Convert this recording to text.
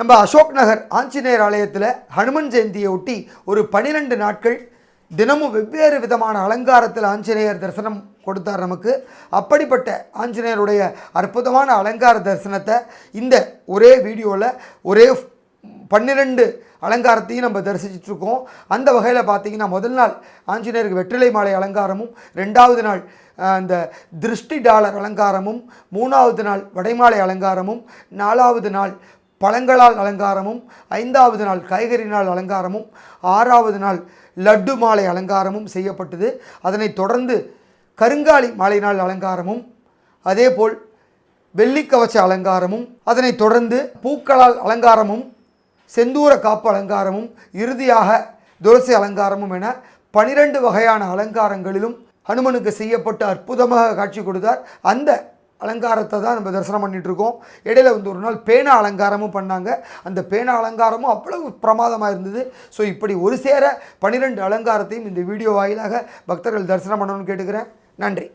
நம்ம அசோக் நகர் ஆஞ்சநேயர் ஆலயத்தில் ஹனுமன் ஜெயந்தியை ஒட்டி ஒரு 12 நாட்கள் தினமும் வெவ்வேறு விதமான அலங்காரத்தில் ஆஞ்சநேயர் தரிசனம் கொடுத்தார் நமக்கு. அப்படிப்பட்ட ஆஞ்சநேயருடைய அற்புதமான அலங்கார தரிசனத்தை இந்த ஒரே வீடியோவில் ஒரே 12 அலங்காரத்தையும் நம்ம தரிசிச்சிட்ருக்கோம். அந்த வகையில் பார்த்திங்கன்னா முதல் நாள் ஆஞ்சநேயருக்கு வெற்றிலை மாலை அலங்காரமும், 2வது நாள் அந்த திருஷ்டி டாலர் அலங்காரமும், 3வது நாள் வடைமாலை அலங்காரமும், 4வது நாள் பழங்களால் அலங்காரமும், 5வது நாள் காய்கறி நாள் அலங்காரமும், 6வது நாள் லட்டு மாலை அலங்காரமும் செய்யப்பட்டது. அதனைத் தொடர்ந்து கருங்காலி மாலை நாள் அலங்காரமும், அதேபோல் வெள்ளிக்கவச்ச அலங்காரமும், அதனைத் தொடர்ந்து பூக்களால் அலங்காரமும், செந்தூர காப்பு அலங்காரமும், இறுதியாக துளசி அலங்காரமும் என 12 வகையான அலங்காரங்களிலும் ஹனுமனுக்கு செய்யப்பட்டு அற்புதமாக காட்சி கொடுத்தார். அந்த அலங்காரத்தை தான் நம்ம தரிசனம் பண்ணிகிட்ருக்கோம். இடையில் ஒரு நாள் பேனா அலங்காரமும் பண்ணாங்க. அந்த பேனா அலங்காரமும் அவ்வளவு பிரமாதமாக இருந்தது. ஸோ இப்படி ஒரு சேர 12 அலங்காரத்தையும் இந்த வீடியோ வாயிலாக பக்தர்கள் தரிசனம் பண்ணணும்னு கேட்டுக்கிறேன். நன்றி.